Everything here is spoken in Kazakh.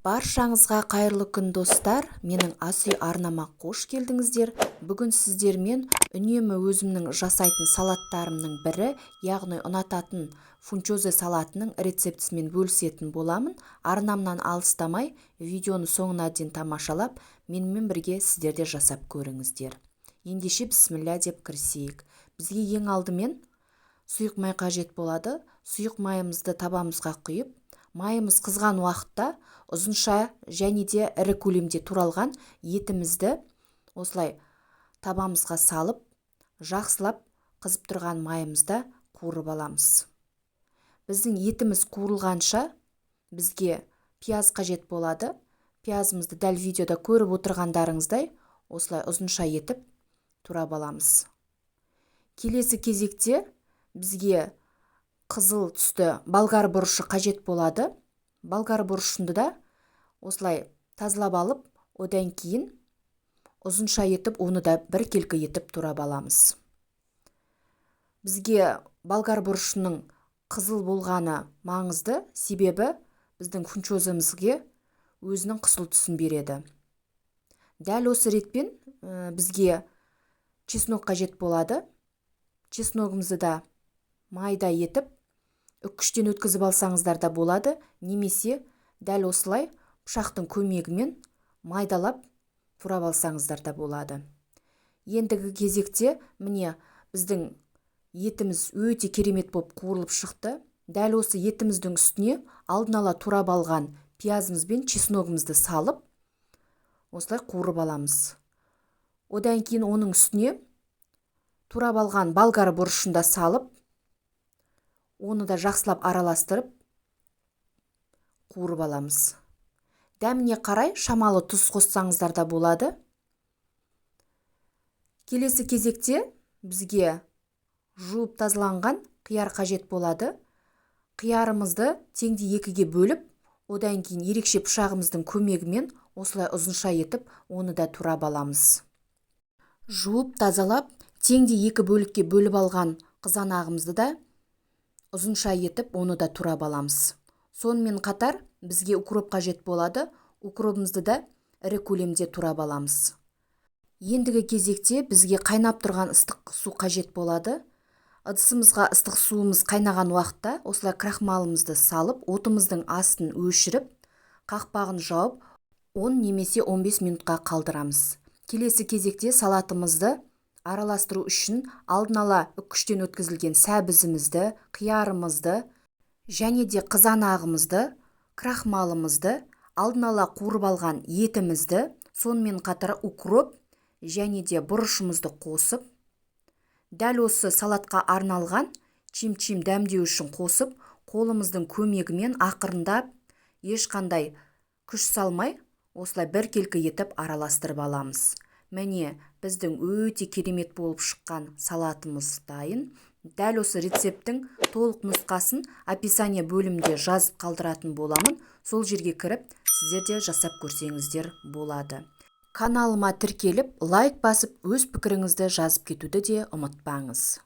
Баршаңызға қайырлы күн достар, менің ас үй арнама қош келдіңіздер. Бүгін сіздермен үнемі өзімнің жасайтын салаттарымның бірі, яғни ұнататын фунчозе салатының рецептісімен бөлісетін боламын. Арнамнан алыстамай, видеоны соңына дейін тамашалап, менімен бірге сіздерде жасап көріңіздер. Ендеше бісміллә деп кірісейік. Бізге ең алдымен сұйық май қажет болады. Сұйық майымызды табамызға құйып, майымыз қызған уақытта ұзынша және де ірі көлемде туралған етімізді осылай табамызға салып, жақсылап қызып тұрған майымызда қуырып аламыз. Біздің етіміз қуырылғанша бізге пияз қажет болады. Пиязымызды дәл видеода көріп отырғандарыңыздай осылай ұзынша етіп турап аламыз. Келесі кезекте бізге қызыл түсті болгар бұрышы қажет болады. Болгар бұрышынды да осылай тазалап алып, одан кейін ұзынша етіп, оны да біркелкі етіп турап аламыз. Бізге болгар бұрышының қызыл болғаны маңызды, себебі біздің фунчозымызге өзінің қызыл түсін береді. Дәл осы ретпен бізге чеснок қажет болады. Чесногымызды да майда етіп, үккіштен өткізіп алсаңыздар да болады, немесе дәл осылай пышақтың көмегімен майдалап турап алсаңыздар да болады. Ендігі кезекте міне біздің етіміз өте керемет болып қуырылып шықты. Дәл осы етіміздің үстіне алдын ала турап алған пиязымыз бен чесногымызды салып, осылай қуырып аламыз. Одан кейін оның үстіне турап алған болгар бұрышын да салып, оны да жақсылап араластырып қуырып аламыз. Дәміне қарай шамалы тұз қоссаңыздар да болады. Келесі кезекте бізге жуып тазаланған қияр қажет болады. Қиярымызды теңде екіге бөліп, одан кейін ерекше пышағымыздың көмегімен осылай ұзынша етіп, оны да турап аламыз. Жуып тазалап, теңде екі бөлікке бөліп алған қызанағымызды да ұзынша етіп, оны да турап аламыз. Сонымен қатар бізге укроп қажет болады. Укробымызды да ірі көлемде турап аламыз. Ендігі кезекте бізге қайнап тұрған ыстық су қажет болады. Ыдысымызға ыстық суымыз қайнаған уақытта осылай крахмалымызды салып, отымыздың астын өшіріп, қақпағын жауып, 10 немесе 15 минутқа қалдырамыз. Келесі кезекте салатымызды араластыру үшін алдын ала үккіштен өткізілген сәбізімізді, қиярымызды және де қызанағымызды, крахмалымызды, алдын ала қуырып алған етімізді, сонымен қатар укроп және де бұрышымызды қосып, дәл осы салатқа арналған чим-чим дәмдеу үшін қосып, қолымыздың көмегімен ақырындап, ешқандай күш салмай, осылай біркелкі етіп араластырып аламыз. Міне, біздің өте керемет болып шыққан салатымыз дайын. Дәл осы рецепттің толық нұсқасын описание бөлімінде жазып қалдыратын боламын. Сол жерге кіріп, сіздер де жасап көрсеңіздер болады. Каналыма тіркеліп, лайк басып, өз пікіріңізді жазып кетуді де ұмытпаңыз.